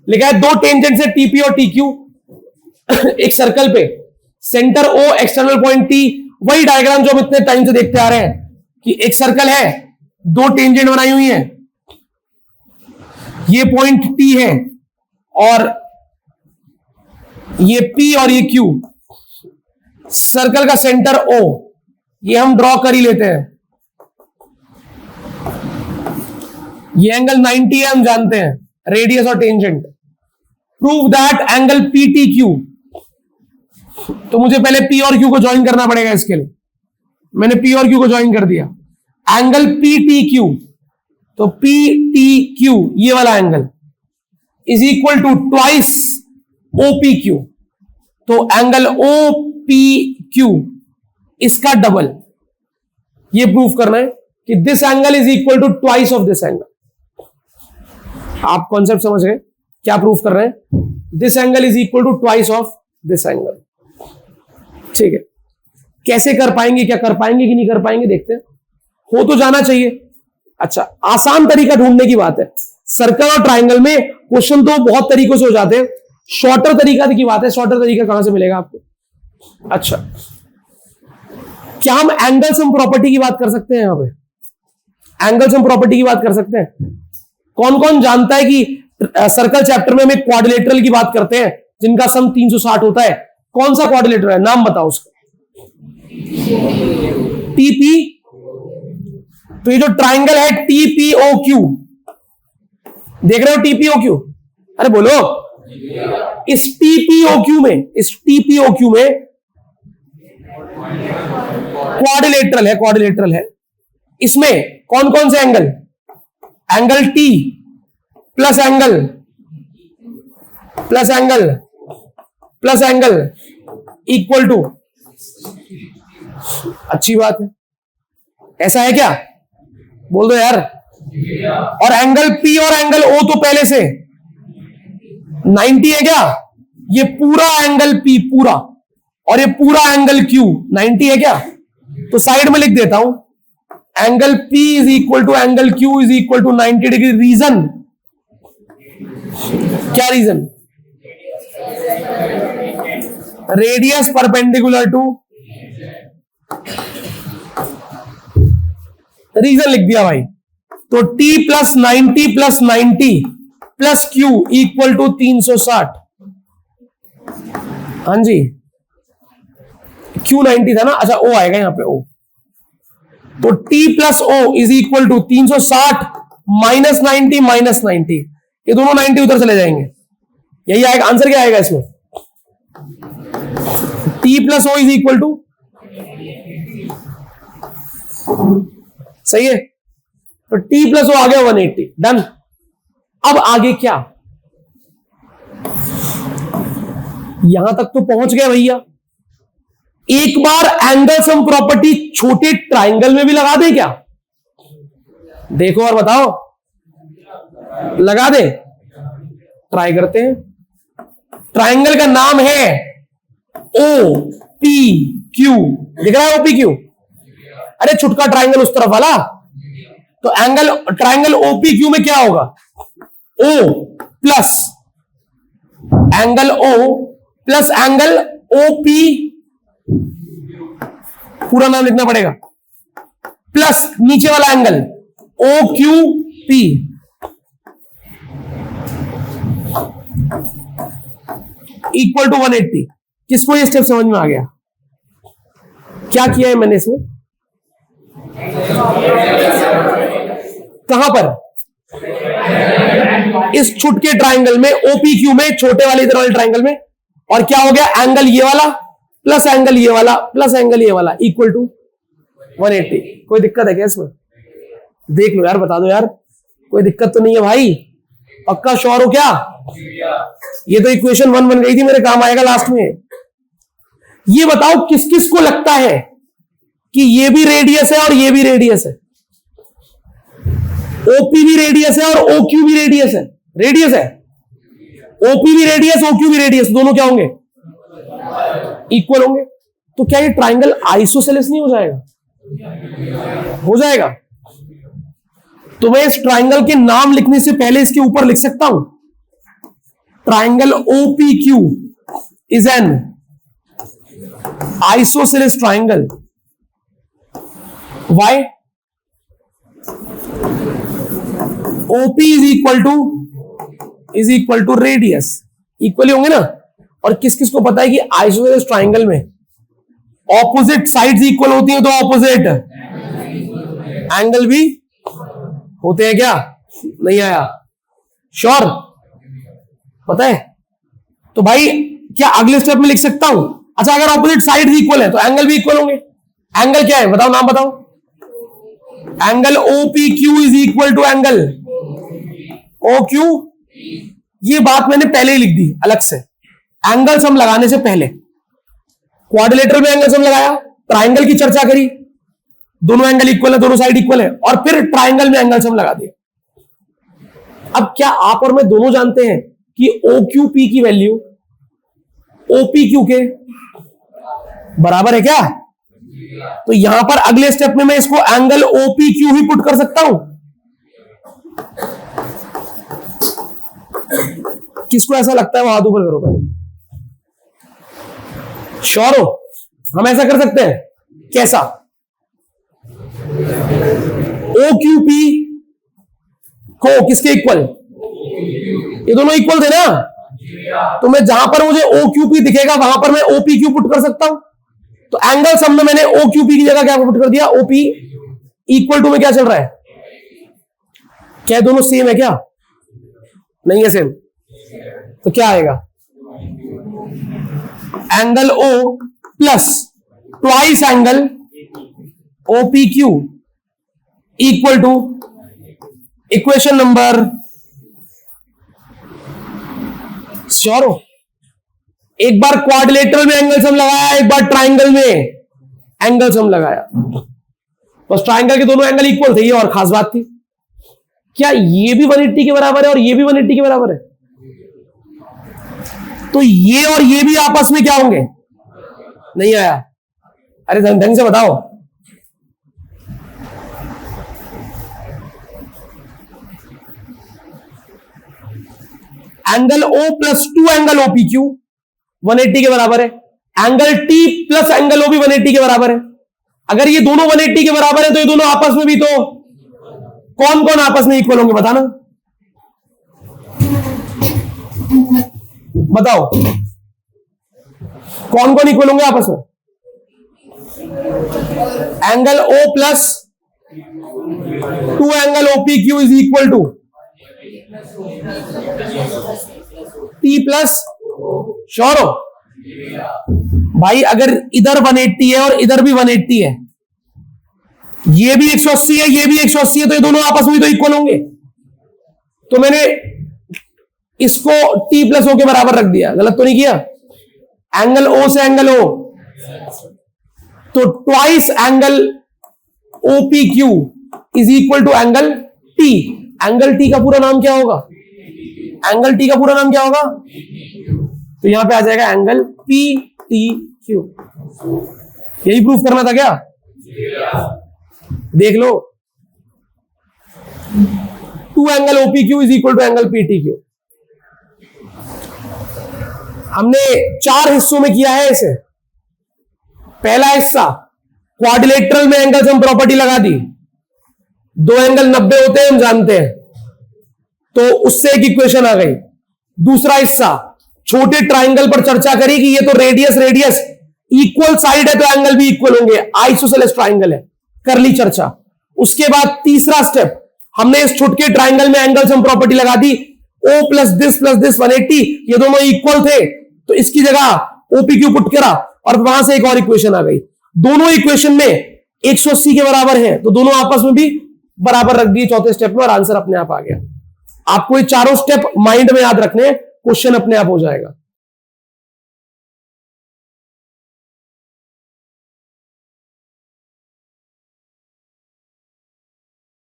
लिखा है दो टेंजेंट से टीपी और टीक्यू एक सर्कल पे, centre O, external point T. वही डायग्राम जो हम इतने टाइम से देखते आ रहे हैं कि एक सर्कल है, दो टेंजेंट बनाई हुई है, ये पॉइंट टी है और ये पी और ये क्यू। सर्कल का सेंटर ओ, ये हम ड्रॉ कर ही लेते हैं। ये एंगल 90 है, हम जानते हैं, रेडियस और tangent. Prove that angle P T Q. तो मुझे पहले पी और क्यू को ज्वाइन करना पड़ेगा। इसके लिए मैंने पी और क्यू को ज्वाइन कर दिया। एंगल पी टी क्यू, तो पी टी क्यू ये वाला angle is equal to twice O P Q. तो एंगल ओ पी क्यू इसका डबल। ये प्रूफ करना है कि this angle is equal to twice of this angle. आप कॉन्सेप्ट समझ गए? क्या प्रूफ कर रहे हैं? This angle is equal to twice of this angle. ठीक है, कैसे कर पाएंगे, क्या कर पाएंगे कि नहीं कर पाएंगे देखते हैं। हो तो जाना चाहिए। अच्छा, आसान तरीका ढूंढने की बात है। सर्कल और ट्राइंगल में क्वेश्चन तो बहुत तरीकों से हो जाते हैं, शॉर्टर तरीका की बात है। शॉर्टर तरीका कहां से मिलेगा आपको? अच्छा, क्या हम एंगल सम प्रॉपर्टी की बात कर सकते हैं? यहां पे एंगल सम प्रॉपर्टी की बात कर सकते हैं। कौन कौन जानता है कि सर्कल चैप्टर में हम एक क्वाड्रिलेटरल की बात करते हैं जिनका सम 360 होता है? कौन सा क्वाड्रिलेटरल है, नाम बताओ उसका। टीपी। तो ये जो ट्राइंगल है टीपीओ क्यू, देख रहे हो टीपीओ क्यू? अरे बोलो। इस टीपीओ क्यू में क्वाड्रिलेटरल है। इसमें कौन कौन से angle? Angle T plus angle equal to. अच्छी बात है, ऐसा है क्या? बोल दो यार। और एंगल पी और एंगल ओ तो पहले से 90 है क्या? ये पूरा एंगल पी पूरा और ये पूरा एंगल क्यू 90 है क्या? तो साइड में लिख देता हूं, angle P is equal to angle Q is equal to 90 degree. Reason क्या? Reason radius perpendicular to, reason लिख दिया भाई। तो T plus 90 plus Q equal to 360। हाँ जी, Q 90 था ना। अच्छा, O आएगा यहां पे, O। तो T plus O is equal to 360 minus 90। ये दोनों 90 उधर चले जाएंगे, यही आएगा आंसर। क्या आएगा इसमें? T plus O is equal to, सही है। तो T प्लस O आ गया 180। डन। अब आगे क्या? यहां तक तो पहुंच गया भैया। एक बार एंगल सम प्रॉपर्टी छोटे ट्राइंगल में भी लगा दे क्या? देखो और बताओ, लगा दे? ट्राई करते हैं। ट्राइंगल का नाम है ओ पी क्यू। दिख रहा है ओ पी क्यू? अरे छुटका ट्राइंगल उस तरफ वाला। तो एंगल ट्राइंगल ओपी क्यू में क्या होगा? ओ प्लस एंगल ओपी, पूरा नाम लिखना पड़ेगा, प्लस नीचे वाला angle O Q P. Equal to 180। किसको ये स्टेप समझ में आ गया? क्या किया है मैंने इसमें? कहां पर? इस छुटके ट्राइंगल में, ओपी क्यू में, छोटे वाले इधर वाले ट्राइंगल में। और क्या हो गया? एंगल ये वाला प्लस एंगल ये वाला प्लस एंगल ये वाला इक्वल टू 180। कोई दिक्कत है क्या इसमें? देख लो यार, बता दो यार, कोई दिक्कत तो नहीं है भाई? पक्का श्योर हो क्या? ये तो इक्वेशन 1 बन गई थी, मेरे काम आएगा लास्ट में। ये बताओ किस किस को लगता है कि ये भी रेडियस है और ये भी रेडियस है? ओपी भी रेडियस है और ओक्यू भी रेडियस है। रेडियस है, ओपी भी रेडियस, ओक्यू भी रेडियस, दोनों क्या होंगे? इक्वल होंगे। तो क्या ये ट्राइंगल आइसोसेलेस नहीं हो जाएगा? हो जाएगा। तो मैं इस ट्राइंगल के नाम लिखने से पहले इसके ऊपर लिख सकता हूं, triangle OPQ is an isosceles triangle. Why? OP is equal to radius, equally होंगे ना। और किस किस को पता है कि आइसोसेलेस ट्राइंगल में ऑपोजिट साइड्स इक्वल होती हैं, तो ऑपोजिट एंगल भी होते हैं क्या? नहीं आया? श्योर? पता है? तो भाई क्या अगले स्टेप में लिख सकता हूं? अच्छा, अगर ऑपोजिट साइड्स इक्वल है तो एंगल भी इक्वल होंगे। एंगल क्या है बताओ, नाम बताओ। Angle OPQ is equal to angle OQ। ये बात मैंने पहले ही लिख दी अलग से, एंगल सम लगाने से पहले। क्वाड्रिलेटरल में एंगल सम लगाया, ट्राइंगल की चर्चा करी, दोनों एंगल इक्वल है, दोनों साइड इक्वल है, और फिर ट्राइंगल में एंगल सम लगा दिया। अब क्या आप और मैं दोनों जानते हैं कि OQP की वैल्यू OPQ के बराबर है क्या? तो यहां पर अगले स्टेप में मैं इसको एंगल OPQ ही पुट कर सकता हूं। किसको ऐसा लगता है वो हाथ ऊपर करो पहले। श्योर हो? हम ऐसा कर सकते हैं? कैसा? OQP को किसके इक्वल? ये दोनों इक्वल थे ना, तो मैं जहां पर मुझे OQP दिखेगा वहां पर मैं OPQ पुट कर सकता हूं। तो एंगल सम में मैंने OQP की जगह क्या पुट कर दिया? OP इक्वल टू में क्या चल रहा है? क्या दोनों सेम है? क्या नहीं है सेम? तो क्या आएगा? Angle O plus twice angle OPQ equal to equation number, sure हो? एक बार क्वाड्रिलेटरल में एंगल सम लगाया, एक बार ट्राइंगल में एंगल सम लगाया, बस ट्राइंगल के दोनों एंगल इक्वल थे, ये और खास बात थी। क्या ये भी 180 के बराबर है और ये भी 180 के बराबर है? तो ये और ये भी आपस में क्या होंगे? नहीं आया? अरे ढंग से बताओ। Angle O plus 2 angle OPQ 180 के बराबर है। Angle T plus angle OP 180 के बराबर है। अगर ये दोनों 180 के बराबर है तो ये दोनों आपस में भी तो कौन कौन आपस में इक्वल होंगे? बताना, बताओ कौन कौन इक्वल होंगे आपस में? Angle O plus 2 angle OPQ is equal to T plus, sure हो? भाई अगर इधर 180 है और इधर भी 180 है, ये भी 180 है, ये भी 180 है, तो ये दोनों आपस में तो इक्वल होंगे। तो मैंने इसको T प्लस O के बराबर रख दिया, गलत तो नहीं किया? एंगल O से एंगल O, तो twice angle OPQ is equal to angle T। Angle T का पूरा नाम क्या होगा? एंगल T का पूरा नाम क्या होगा? तो यहां पे आ जाएगा एंगल PTQ। यही प्रूफ करना था क्या? देख लो, 2 angle OPQ is equal to angle PTQ। हमने 4 हिस्सों में किया है इसे। पहला हिस्सा क्वाड्रिलेटरल में एंगल सम प्रॉपर्टी लगा दी, 2 एंगल 90 होते हैं हम जानते हैं, तो उससे एक इक्वेशन आ गई। दूसरा हिस्सा छोटे ट्राइंगल पर चर्चा करी कि ये तो रेडियस रेडियस इक्वल साइड है तो एंगल भी इक्वल होंगे, आइसोसेलेस ट्राइंगल है, कर ली चर्चा। उसके बाद तीसरा स्टेप, हमने इस छुटके ट्राइंगल में एंगल सम प्रॉपर्टी लगा दी, O प्लस दिस 180, ये दोनों इक्वल थे तो इसकी जगह OPQ पुट करा और वहां से एक और इक्वेशन आ गई। दोनों इक्वेशन में 180 के बराबर है तो दोनों आपस में भी बराबर रख दिए चौथे स्टेप में, और आंसर अपने आप आ गया। आपको ये चारों स्टेप माइंड में याद रखने, क्वेश्चन अपने आप हो जाएगा।